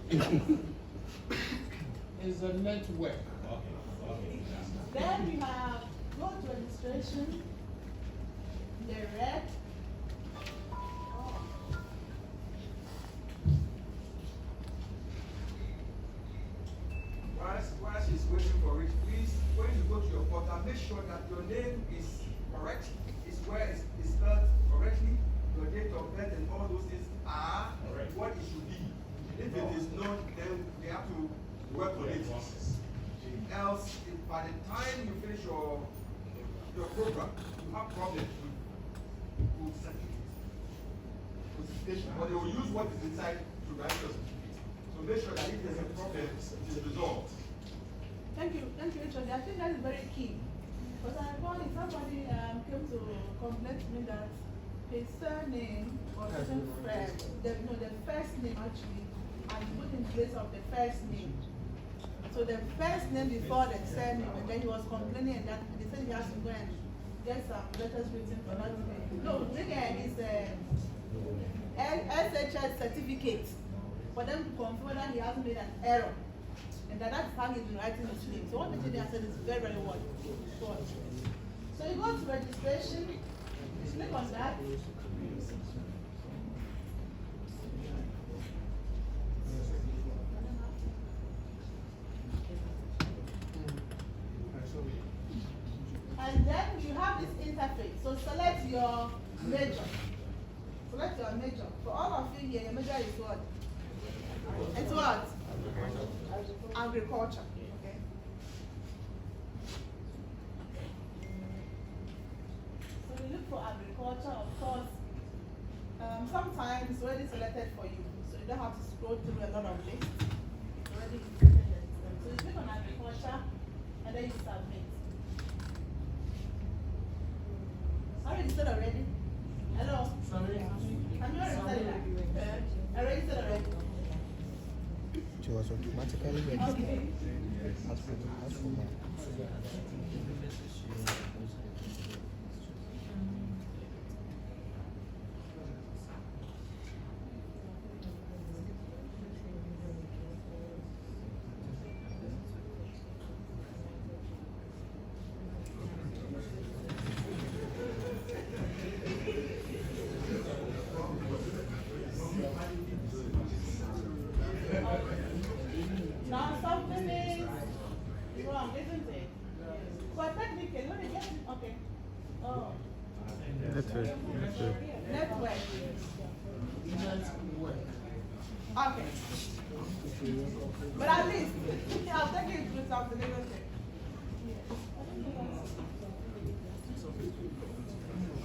It's a network. Then we have go to registration, the red. While she's waiting for it, please, when you go to your portal, make sure that your name is correct, is where it's spelled correctly, your date of birth and all those things are what it should be. If it is not, then they have to work on it. Else, if by the time you finish your program, you have problems with certificate. But they will use what is inside to write your certificate. So make sure that if there's a problem, it is resolved. Thank you, Richard. I think that is very key. Because I recall if somebody came to complain to me that his surname was the first name actually, and put in place of the first name. So the first name before the surname, and then he was complaining that they said he has to go and get some letters written for that name. No, again, it's a SHS certificate for them to confirm that he hasn't made an error. And that's how he's been writing his name. So what the engineer said is very, very well. So you go to registration, click on that. And then you have this interface. So select your major. Select your major. For all of you here, your major is what? It's what? Agriculture. Okay. So you look for agriculture, of course. Sometimes it's already selected for you, so you don't have to scroll through a lot of lists. It's already selected. So you click on agriculture, and then you submit. Are you registered already? Hello? Sorry? Have you registered? I registered already. She was automatically registered. Okay. As for that. Now something is wrong, isn't it? But technically, let me get it. Okay. Oh. Network. Network. Okay. But at least, I'll take it through something, isn't it?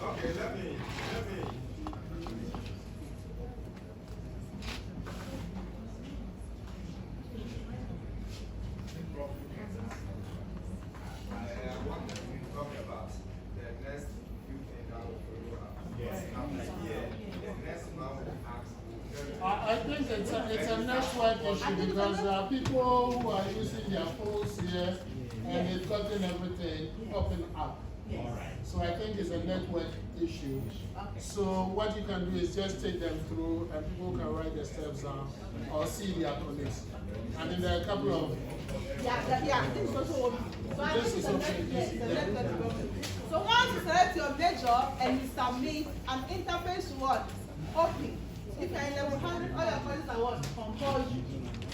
Okay, let me. I want to talk about the next few things that will follow up. Yes. The next one will ask. I think it's a network issue because people who are using their phones here and they've gotten everything popping up. Yes. So I think it's a network issue. Okay. So what you can do is just take them through and people can write the steps down or see their colleagues. And then there are a couple of... Yeah, this is also open. So I This think is it's a okay. network problem. So once you select your major and you submit, an interface what? Open. If you're in level 100, all your courses are what? Compulsory.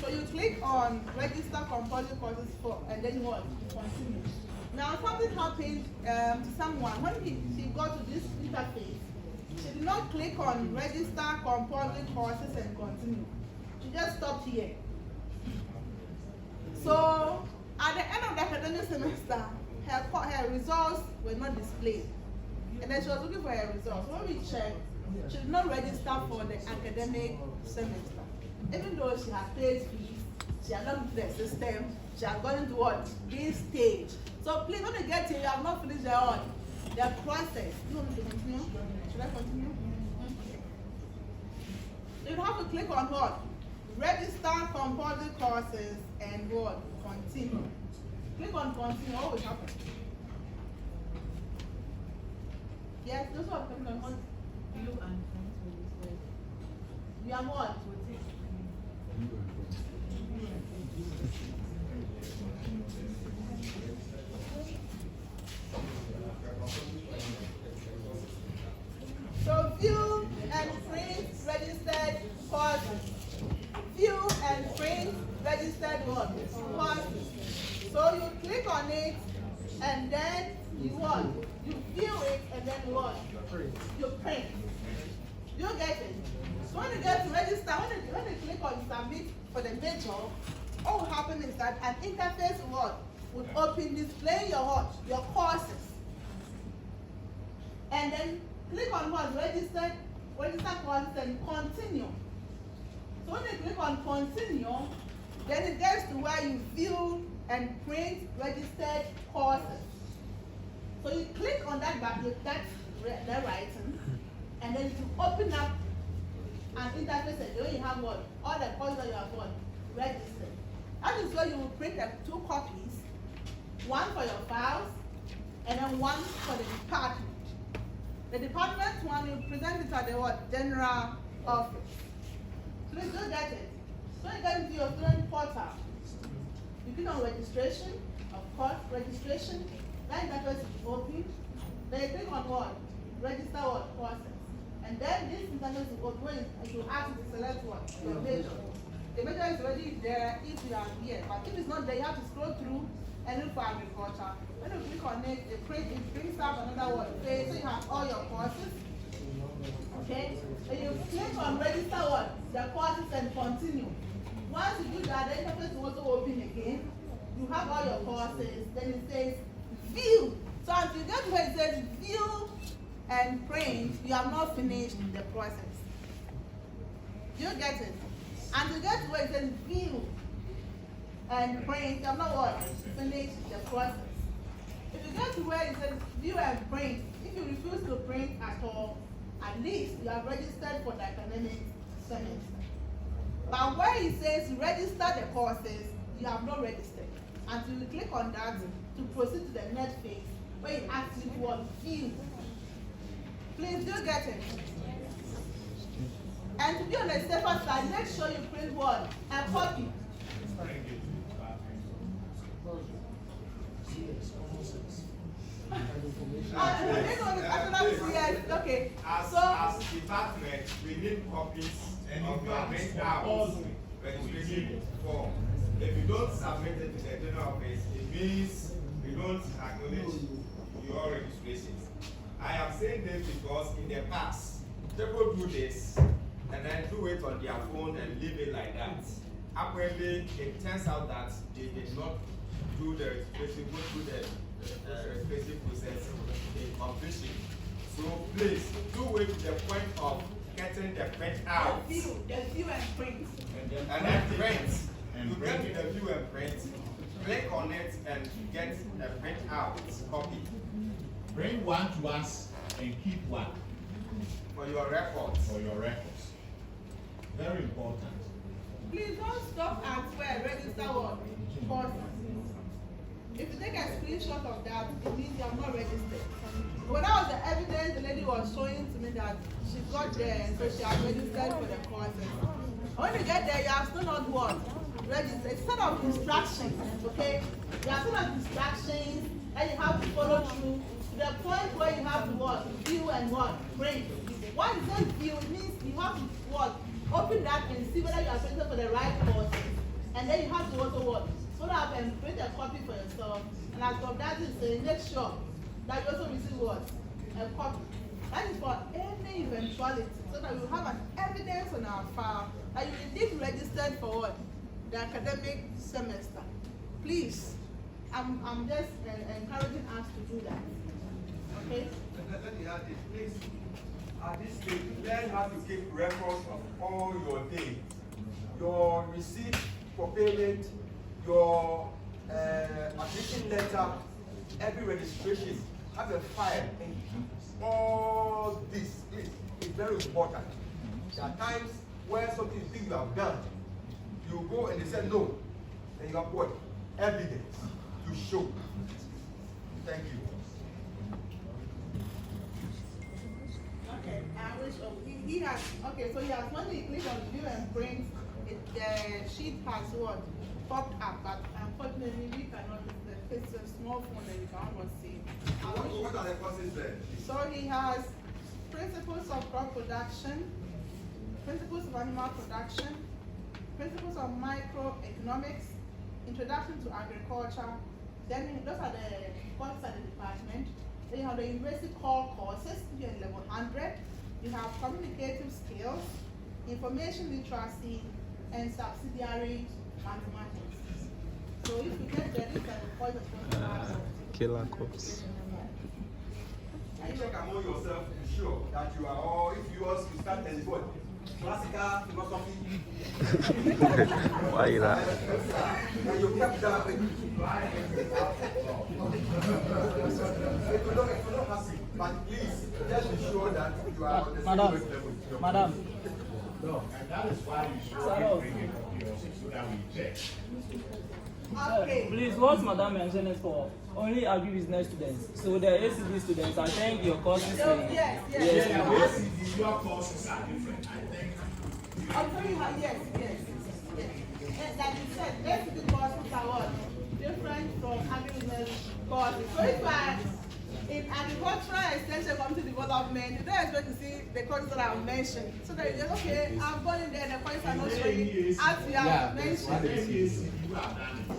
So you click on register compulsory courses for, and then what? Continue. Now something happened to someone. When she got to this interface, she did not click on register compulsory courses and continue. She just stopped here. So at the end of the academic semester, her results were not displayed. And then she was looking for her results. When we checked, she did not register for the academic semester. Even though she had paid fees, she had not looked at the system, she had gone into what? This stage. So please, when you get here, you have not finished the process. You want me to continue? Should I continue? Okay. So you have to click on what? Register compulsory courses and what? Continue. Click on continue, what will happen? Yes, those who are clicking on continue. You and you are what? registered what? Courses. So you click on it, and then you what? You view it, and then what? You print. You get it? So when you get to register, when you click on submit for the major, what will happen is that an interface what? Would open displaying your what? Your courses. And then click on what? Register courses and continue. So when you click on continue, then it gets to where you view and print registered courses. So you click on that writing, and then you open up an interface and there you have what? All the courses that you have what? Registered. That is where you will print 2 copies, one for your files, and then one for the department. The department one, you present it at the what? General office. So you do get it. So you get into your student portal. You click on registration, of course, registration. That interface is open. Then you click on what? Register what? Courses. And then this interface is open. And you ask you to select what? Your major. The major is already there if you are here. But if it's not there, you have to scroll through and look for agriculture. When you click on it, it brings up another one. Okay, so you have all your courses. Okay? And you click on register what? The courses and continue. Once you do that, the interface will also open again. You have all your courses. Then it says view. So until you get to where it says view and print, you have not finished the process. You get it? And you get to where it says view and print, you have not what? Finished the process. If you get to where it says view and print, if you refuse to print at all, at least you have registered for the academic semester. But where it says register the courses, you have not registered. Until you click on that to proceed to the next phase, where you actually want view. Please do get it. And to be on the safer side, make sure you print one and copy. Okay. As department, we need copies of your printouts registration form. If you don't submit it to the general office, it means we don't acknowledge your registrations. I am saying this because in the past, people do this and then do it on their phone and leave it like that. Apparently, it turns out that they did not do the registration, go through the registration process in completion. So please, do it to the point of getting the print out. The view and print. And then print. You get to the view and print, click on it and get the print out copy. Bring one to us and keep one For your records. for your records. Very important. Please don't stop at where register what? Courses. If you take a screenshot of that, it means you are not registered. But that was the evidence the lady was showing to me that she got there and so she has registered for the courses. When you get there, you are still not what? Registered. It's sort of instructions, okay? There are sort of instructions that you have to follow through to the point where you have to what? View and what? Print. What is that view? It means you have to what? Open that and see whether you are registered for the right courses. And then you have to also what? Follow up and print a copy for yourself. And as of that is saying, make sure that you also receive what? A copy. That is for any eventuality, so that we will have an evidence on our file that you indeed registered for what? The academic semester. Please, I'm just encouraging us to do that. Okay? Let me add this, please. At this stage, learn how to keep records of all your dates, your receipt for payment, your admission letter, every registration. Have a file and keep all this. Please, it's very important. There are times where something you think you have done, you go and they say no, and you have what? Evidence to show. Thank you. Okay, I wish he has, okay, so he has, when he click on view and print, the sheet has what? Popped up, but unfortunately we cannot, it's a small phone and you cannot see. What are the courses there? So he has principles of crop production, principles of animal production, principles of microeconomics, introduction to agriculture. Then those are the courses at the department. Then you have the university core courses, you have level 100. You have communicative skills, information literacy, and subsidiary mathematics. So if you get there, these are the courses Killer course. You check among yourself to be sure that you are all, if you also start as what? Classical philosophy. Why that? And you kept that. It will not happen. But please, just be sure that you are on the same level. Madam. No, and that is why you should bring a copy also so that we check. Okay. Please, what Madam mentioned is for only agribusiness students. So the ACD students, I think your course is So, yes. Your courses are different. I think. I'll tell you how, yes. And like you said, ACD courses are what? Different from agribusiness courses. So if I, in agricultural extension community development, you don't expect to see the courses that I've mentioned. So that you're like, okay, I've gone in there, the courses are not showing as you have mentioned. You have done it.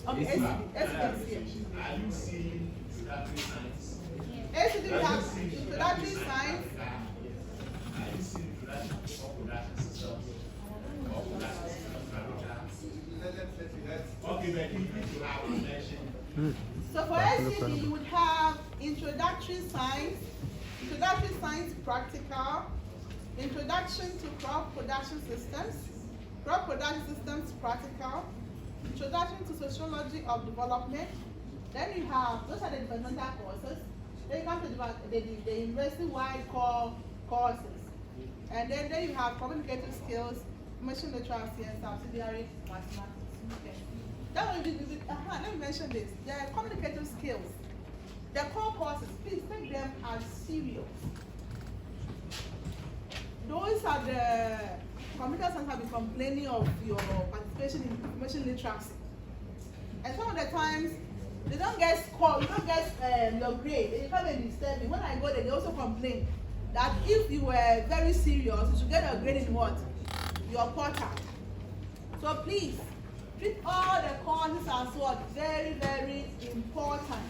Okay, ACD is here. Are you seeing introductory science? ACD we have introductory science. Are you seeing introduction to production systems? Okay, but you need to have a mention. So for ACD, you would have introductory science practical, introduction to crop production systems practical, introduction to sociology of development. Then you have, those are the developmental courses. Then you come to the university-wide core courses. And then you have communicative skills, information literacy, and subsidiary mathematics. Okay. Let me mention this. The communicative skills, the core courses, please take them as serious. Those are the computer science have been complaining of your participation in information literacy. And some of the times, they don't get score, you don't get your grade, they come and disturb me. When I go there, they also complain that if you were very serious, you should get a grade in what? Your portal. So please, treat all the courses as what? Very, very important.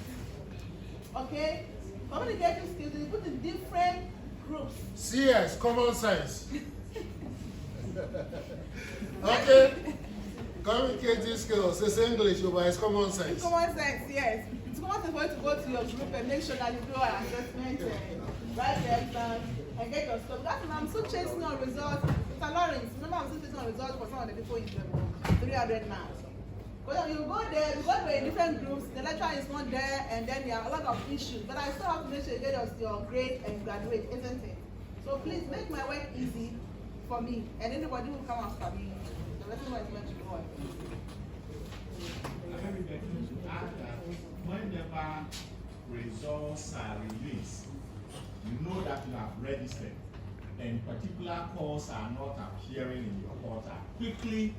Okay? Communicative skills, you put in different groups. CS, common sense. Okay. Communicative skills, it's English, but it's common sense. It's common sense, yes. It's common sense for you to go to your group and make sure that you do an assessment, write the exam, and get your stuff. That's why I'm still chasing on results. Mr. Lawrence, remember I'm still chasing on results for some of the people in the 300 now. Because you go there, because we're in different groups, the lecturer is not there, and then there are a lot of issues. But I still have to make sure you get your grade and graduate, isn't it? So please make my work easy for me, and anybody who come after me, the rest of my is meant to go on. Whenever results are released, you know that you have registered and particular calls are not appearing in your portal. Quickly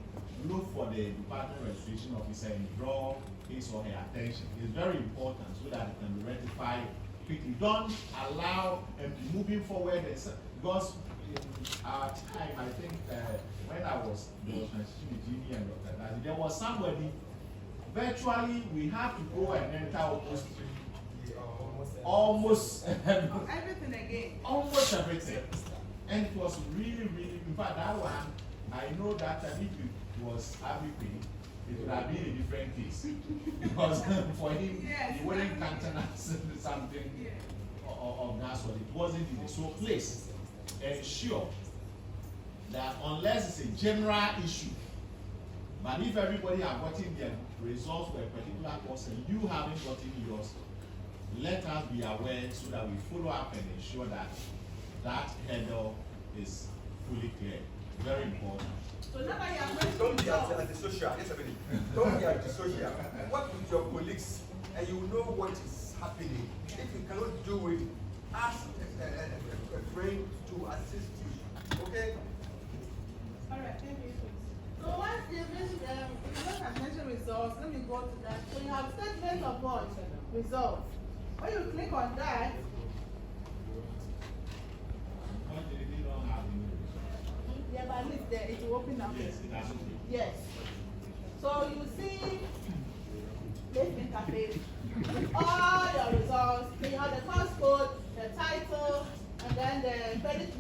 look for the department registration officer and draw his or her attention. It's very important so that it can be rectified quickly. Don't allow moving forward because in our time, I think when I was transitioning with Jimmy and Dr. Dazi, there was somebody virtually we have to go and enter almost Everything again. almost everything. And it was really, really, in fact, that one, I know that if it was Abipi, it would have been a different case. Because for him, Yes. he wouldn't countenance something of that sort. It wasn't in the so place. Ensure that unless it's a general issue, but if everybody have gotten their results for a particular course and you haven't gotten yours, let us be aware so that we follow up and ensure that that hurdle is fully clear. Very important. So now that you are going Don't to be antisocial. Yes, everybody. Don't be antisocial. Work with your colleagues and you know what is happening. If you cannot do it, ask a friend to assist you. Okay? all right, thank you. So once you have mentioned results, let me go to that. So you have statement of what? Results. When you click on that, Yeah, but at least there it will open up. Yes, that's okay. Yes. So you see, placement cafe, all your results. Then you have the course code, the title, and then the credit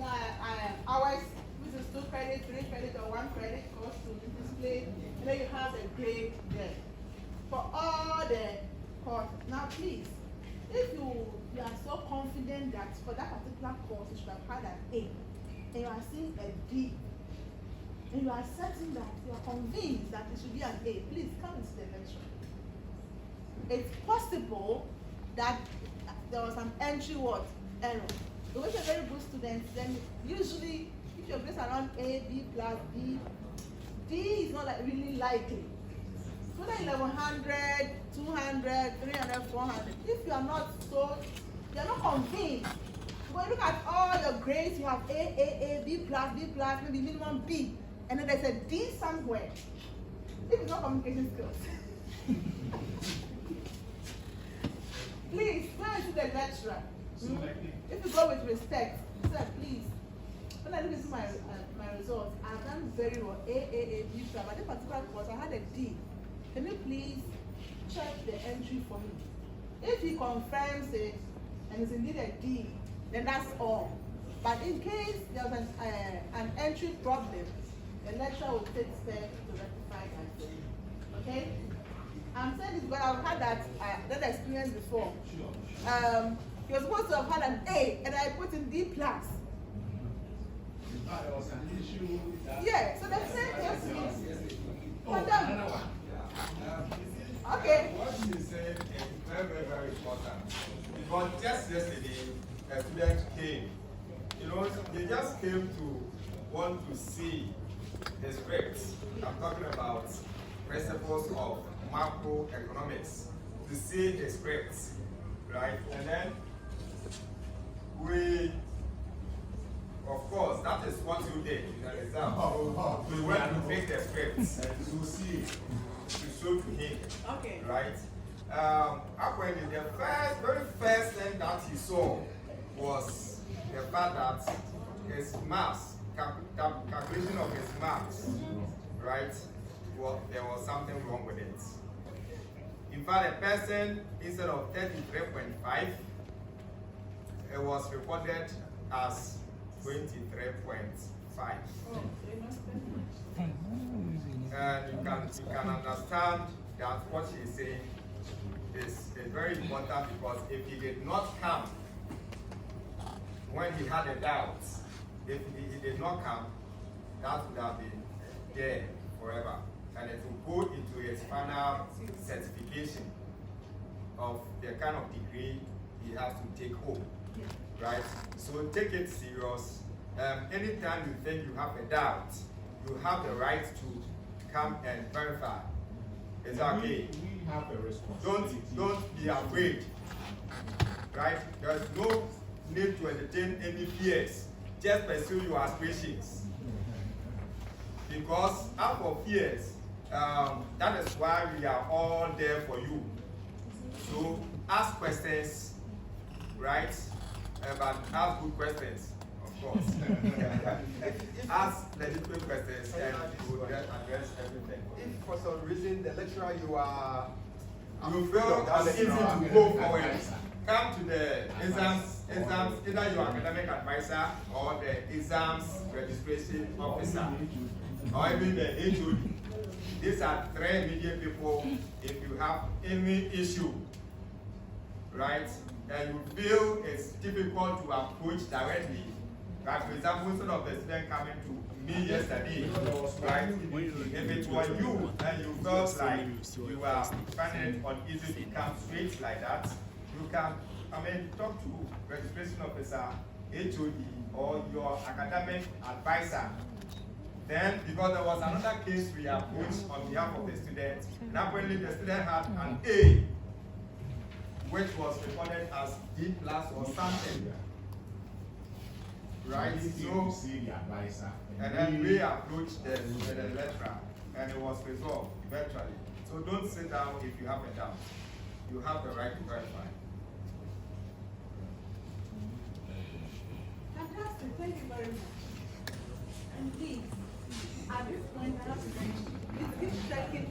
hours, which is 2 credit, 3 credit, or 1 credit course to be displayed. And then you have the grade there for all the courses. Now, please, if you are so confident that for that particular course you should have had an A, and you are seeing a D, and you are certain that you are convinced that it should be an A, please come into the lecture. It's possible that there was an entry error. But if you're a very good student, then usually if your grades are around A, B plus, B, D is not like really likely. So then 1100, 200, 300, 400. If you are not convinced, when you look at all your grades, you have A, B plus, maybe minimum B, and then there's a D somewhere. If it's not communication skills. Please, go into the lecturer. If you go with respect, sir, please. When I look into my results, I've done very well. A, B plus. But this particular course, I had a D. Can you please check the entry for me? If he confirms it and it's indeed a D, then that's all. But in case there's an entry problem, the lecturer will take steps to rectify that thing. Okay? I'm saying this because I've had that experience before. He was supposed to have had an A, and I put in D plus. There was an issue with that. Yeah, so the same case. Oh, another one. Okay. What you said is very, very, very important. Because just yesterday, a student came. You know, they just came to want to see the scripts. I'm talking about principles of macroeconomics. To see the scripts, right? And then we, of course, that is what you did in the exam. So we went to make the scripts and to see it, to show to him. Okay. Right? Apparently, the very first thing that he saw was the fact that his maths, calculation of his maths, right? Well, there was something wrong with it. In fact, a person, instead of 33.5, it was recorded as 23.5. And you can understand that what she is saying is very important, because if he did not come when he had a doubt, if he did not come, that would have been there forever. And it will go into his final certification of the kind of degree he has to take home. Right? So take it serious. Anytime you think you have a doubt, you have the right to come and verify. Is that okay? We have a responsibility. Don't be afraid. Right? There's no need to entertain any fears. Just pursue your aspirations. Because out of fears, that is why we are all there for you. So ask questions, right? But ask good questions, of course. Ask legitimate questions and we will address everything. If for some reason the lecturer You feel unable to go forward, come to the exams, either your academic advisor or the exams registration officer, or even the HOD. These are 3 immediate people if you have any issue, right? And you feel it's difficult to approach directly. Like, for example, instead of the student coming to me yesterday, right? If it was you and you felt like you are finding it uneasy to come straight like that, you can, talk to registration officer, HOD, or your academic advisor. Then, because there was another case we approached on behalf of the student, and apparently the student had an A, which was recorded as D plus or something. Right? So, see the advisor. and then we approached the lecturer, and it was resolved eventually. So don't sit down if you have a doubt. You have the right to verify. Fantastic, thank you very much. And please, at this point, I have to say, please keep checking.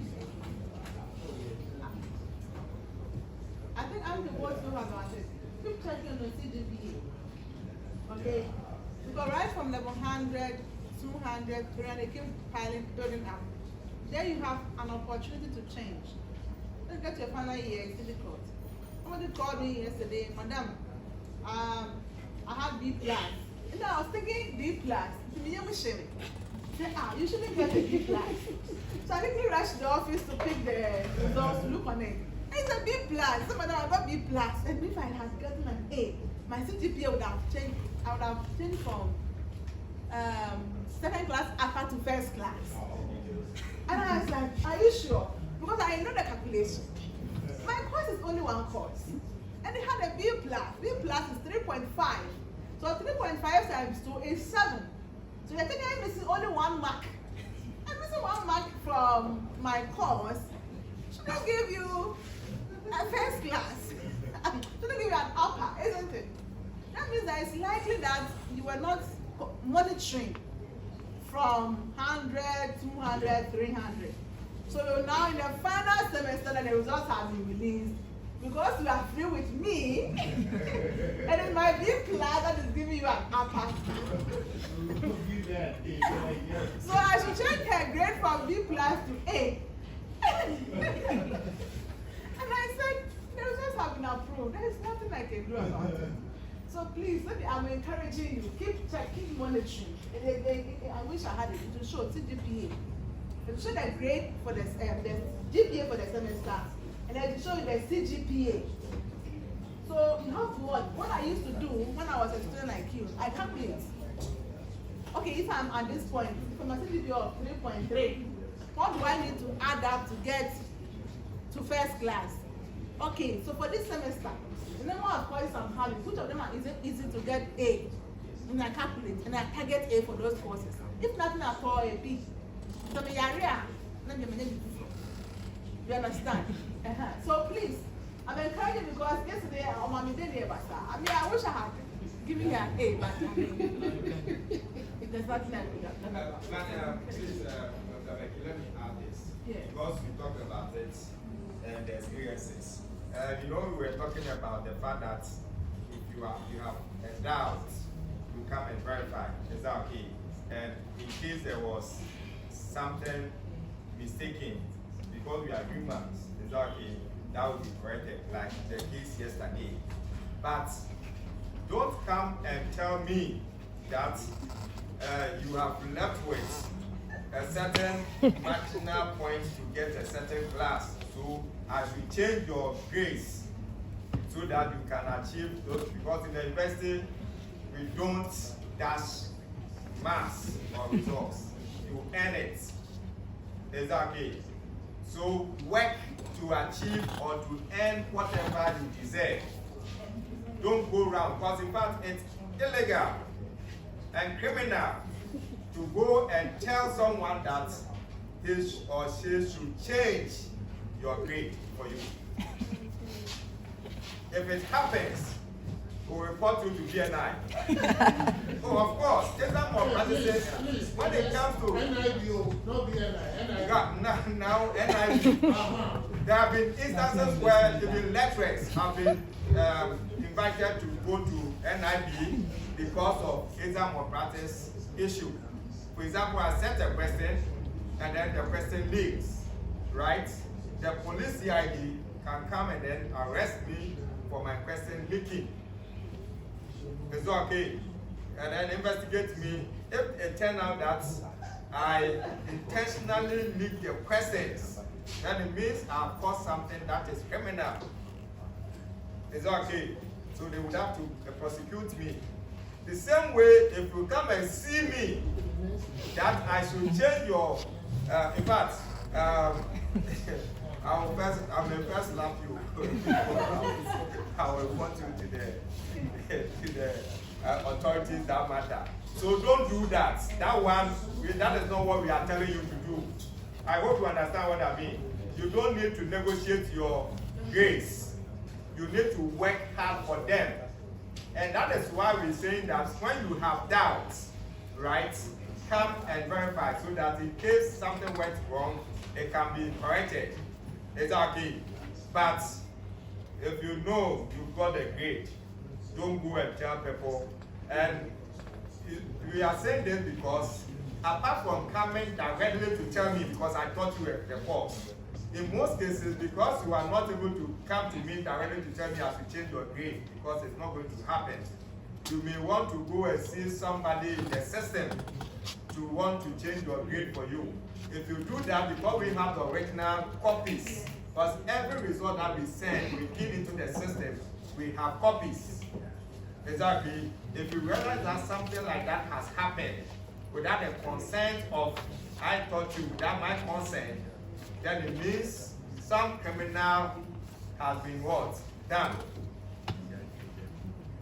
I think I'm the worst know about it. Keep checking on the CGPA. Okay? Because right from level 100, 200, 300, keep piling, building up. There you have an opportunity to change. Let's get your final year, it's difficult. Somebody called me yesterday, Madam, I have B+. And I was thinking B+. You shouldn't get a B+. So I quickly rushed to the office to pick the results to look on it. And it's a B+. So Madam, I got B+. And if I had gotten an A, my CGPA would have changed. I would have changed from second class upper to first class. And I was like, are you sure? Because I know the calculation. My course is only one course. And it had a B+. B+ is 3.5. So 3.5 times 2 is 7. So you're thinking I'm missing only 1 mark. I'm missing 1 mark from my course. Should I give you a first class? Should I give you an upper, isn't it? That means that it's likely that you were not monitoring from 100, 200, 300. So now in the final semester that the results have been released, because you are free with me, and it might be class that is giving you an upper. So I should change her grade from B+ to A. And I said, the results have been approved. There is nothing I can do about it. So please, I'm encouraging you, keep monitoring. I wish I had it to show CGPA. To show the grade for the GPA for the semester, and then to show you the CGPA. So you have to what I used to do when I was a student like you, I calculate. Okay, if I'm at this point, from a CGPA of 3.3, what do I need to add up to get to first class? Okay, so for this semester, the number of courses I'm having, which of them are easy to get A? And I calculate, and I target A for those courses. If nothing at all, a B. So you understand? So please, I'm encouraging because yesterday I wish I had given her an A, but there's nothing I could have done about it. Please, Dr. Becky, let me add this. Yeah. Because we talked about it and the experiences. We were talking about the fact that if you have a doubt, you come and verify. Is that okay? And in case there was something mistaken, because we are humans, is that okay? That would be corrected, like the case yesterday. But don't come and tell me that you have left with a certain marginal point to get a certain class. So as you change your grades so that you can achieve those, because in the university we don't dash marks or results. You earn it. Is that okay? So work to achieve or to earn whatever you deserve. Don't go around, because in fact it's illegal and criminal to go and tell someone that he or she should change your grade for you. If it happens, we'll report you to BNI. Oh, of course, there's some more practices when it comes to NIBO, not BNI. now NIB. There have been instances where even lecturers have been invited to go to NIB because of exam or practice issue. For example, I sent a question and then the question leaks, right? The police CID can come and then arrest me for my question leaking. It's okay. And then investigate me. If it turns out that I intentionally leak the questions, then it means I've caused something that is criminal. It's okay. So they would have to prosecute me. The same way, if you come and see me, that I should change your, in fact, I will first slap you. I will report you to the authorities that matter. So don't do that. That is not what we are telling you to do. I hope you understand what I mean. You don't need to negotiate your grades. You need to work hard for them. And that is why we're saying that when you have doubts, right, come and verify so that in case something went wrong, it can be corrected. Exactly. But if you know you've got a grade, don't go and tell people. And we are saying this because apart from coming directly to tell me because I taught you the course, in most cases, because you are not able to come to me directly to tell me as you change your grade, because it's not going to happen, you may want to go and see somebody in the system to want to change your grade for you. If you do that, because we have the original copies, because every result that we send, we give into the system, we have copies. Exactly. If you realize that something like that has happened without the consent of, I taught you, without my consent, then it means some criminal has been what? Done.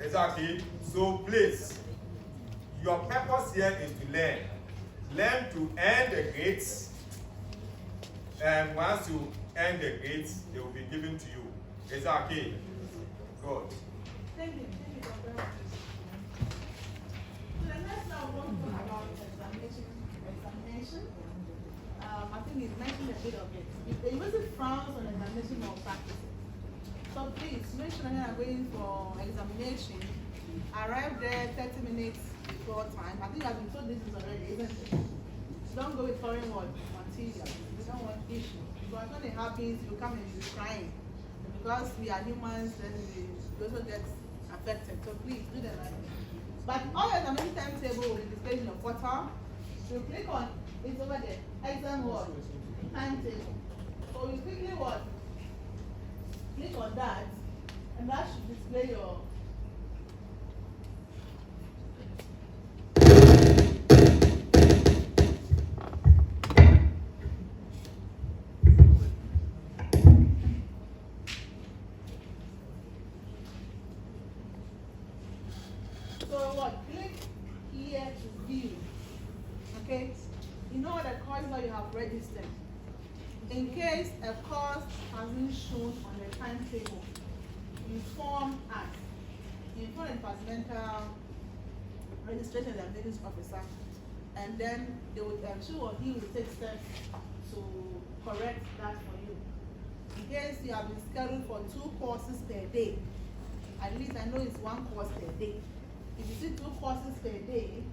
Exactly. So please, your purpose here is to learn. Learn to earn the grades, and once you earn the grades, they will be given to you. Is that okay? Good. Thank you, Dr. So the next now we'll talk about examination. I think you mentioned a bit of it. If they use it frowns on examination or practice. So please make sure that you are going for examination. Arrive there 30 minutes before time. I think you have been told this is already, isn't it? Don't go with foreign word material. We don't want issue. Because when it happens, you come and you're crying. Because we are humans, then we also get affected. So please do the right thing. But all your examination timetable will be displayed in your portal. So click on it's over there. Exam what? Timetable. So you quickly what? Click on that, and that should display your so what? Click here to view. Okay? You know the course that you have registered. In case a course hasn't shown on the timetable, inform us. Inform the departmental registration examinations officer, and then they will, she or he will take steps to correct that for you. In case you have been scheduled for 2 courses per day, at least I know it's 1 course per day. If you see 2 courses per day,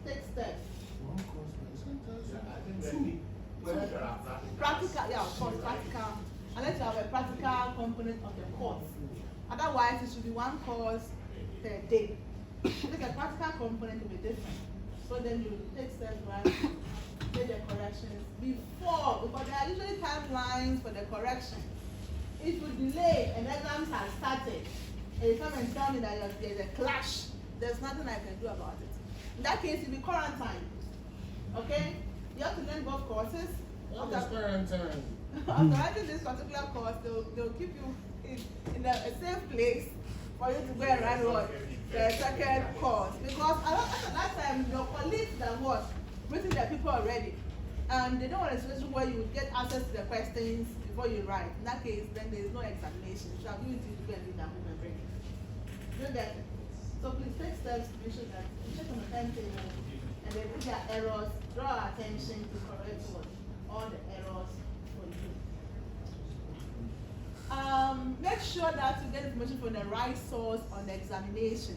take steps. 1 course per day. Practical, yeah, of course, practical. Unless you have a practical component of the course. Otherwise, it should be 1 course per day. If a practical component will be different. So then you take steps, right? Make the corrections before, because there are usually timelines for the correction. If you delay and exams have started, and you come and tell me that there's a clash, there's nothing I can do about it. In that case, you'll be quarantined. Okay? You have to learn both courses. What is quarantine? After writing this particular course, they'll keep you in a safe place for you to go and write what? The second course. Because at that time, your colleagues that was written their people already. And they don't want a situation where you get access to the questions before you write. In that case, then there is no examination. So I'll give it to you to go and do that home and bring it. Do that. So please take steps to make sure that you check on the timetable. And then if there are errors, draw our attention to correct what? All the errors for you. Make sure that you get information from the right source on the examination.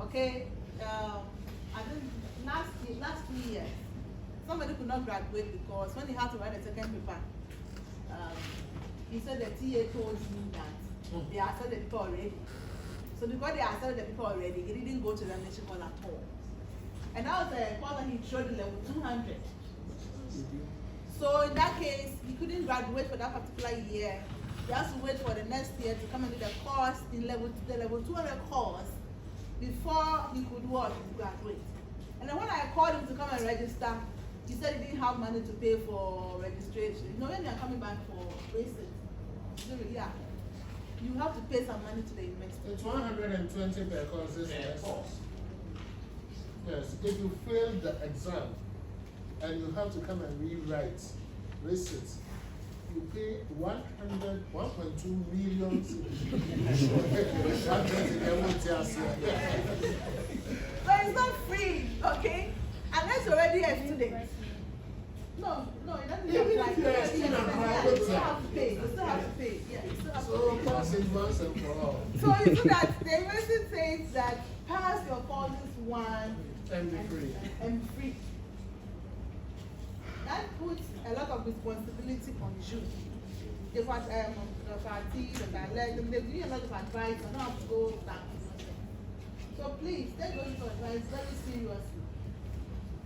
Okay? I think last 2 years, somebody could not graduate because when he had to write a second paper, he said the TA told him that they accepted the people already. So because they accepted the people already, he didn't go to the examination hall at all. And that was a course that he showed level 200. So in that case, he couldn't graduate for that particular year. He has to wait for the next year to come and do the course in the level 200 course before he could graduate. And then when I called him to come and register, he said he didn't have money to pay for registration. You know, when you're coming back for research, so yeah, you have to pay some money to the university. It's 120 per course this course. Yes, if you fail the exam and you have to come and rewrite receipts, you pay 1.2 million. So it's not free, okay? Unless you're already a student. No, it doesn't Even apply. if you're a student, You still have to pay. You still have to pay. Yeah, you still have to So pay. pass it once and for all. So you see that the university says that pass your courses one And be free. and free. That puts a lot of responsibility on you. They want the party, the dialect, they give you a lot of advice, you don't have to go back. So please, take those advice very seriously.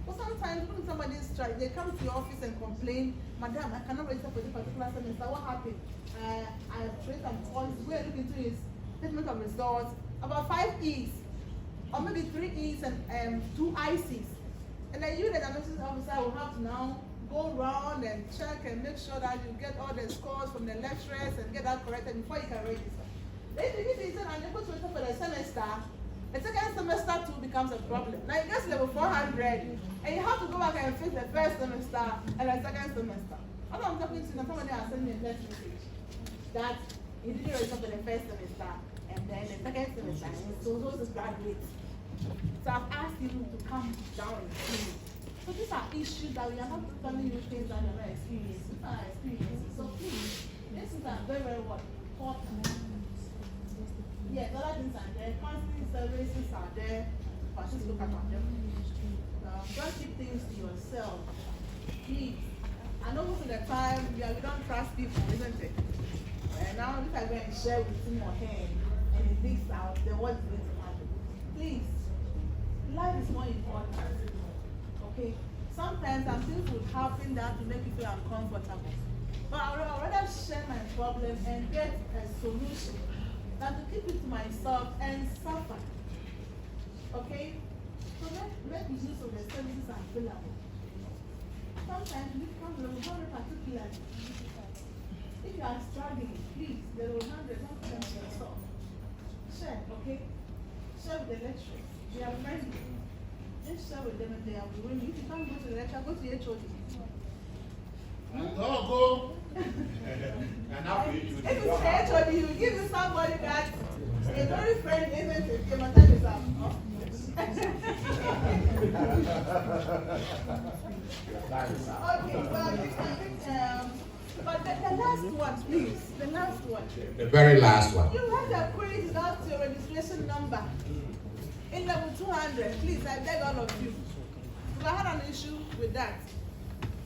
But sometimes when somebody strike, they come to your office and complain, Madam, I cannot register for this particular semester. What happened? I have traced some calls. We're looking into his statement of results, about 5 E's, or maybe 3 E's and 2 IC's. And then you, the admissions officer, will have to now go around and check and make sure that you get all the scores from the lecturers and get that corrected before you can register. If you are unable to register for the semester, the second semester too becomes a problem. Now you get to level 400 and you have to go back and fix the first semester and the second semester. What I'm talking to you, somebody has sent me a text message that he didn't register for the first semester and then the second semester and he's supposed to graduate. So I've asked him to come down and see me. So these are issues that we are not telling you things that you're not experiencing. These are experiences. So please, this is a very, very important. Yes, other things are there. Counseling services are there. But just look at them. Don't keep things to yourself. Please. I know most of the time we don't trust people, isn't it? And now if I go and share with him or her and it leaks out, then what's going to happen? Please. Life is more important. Okay? Sometimes some things will happen that will make you feel uncomfortable. But I would rather share my problem and get a solution than to keep it to myself and suffer. Okay? So make use of the services available. Sometimes we come to the 100 particularly. If you are struggling, please, the 100, don't come to yourself. Share, okay? Share with the lecturers. They are friendly. Just share with them and they are willing. If you can't go to the lecture, go to your HOD. And go. And now we If it's HOD, he will give you somebody that is very friendly, isn't it? You must tell yourself. Okay, well, but the last one, please. The last one. The very last one. You have the query without your registration number. In level 200, please, I beg all of you. Because I had an issue with that.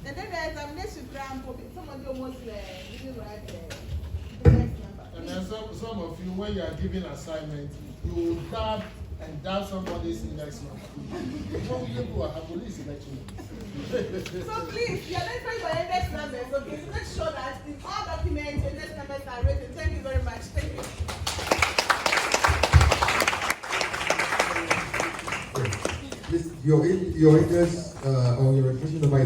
And then the examination grant, somebody almost didn't write the next number. And then some of you, when you are giving assignments, you will dab and dab somebody's index number. Before we go, I have police election. So please, you are entering your index numbers, okay? So make sure that in all documents, index numbers are written. Thank you very much. Thank you. Your index or your registration number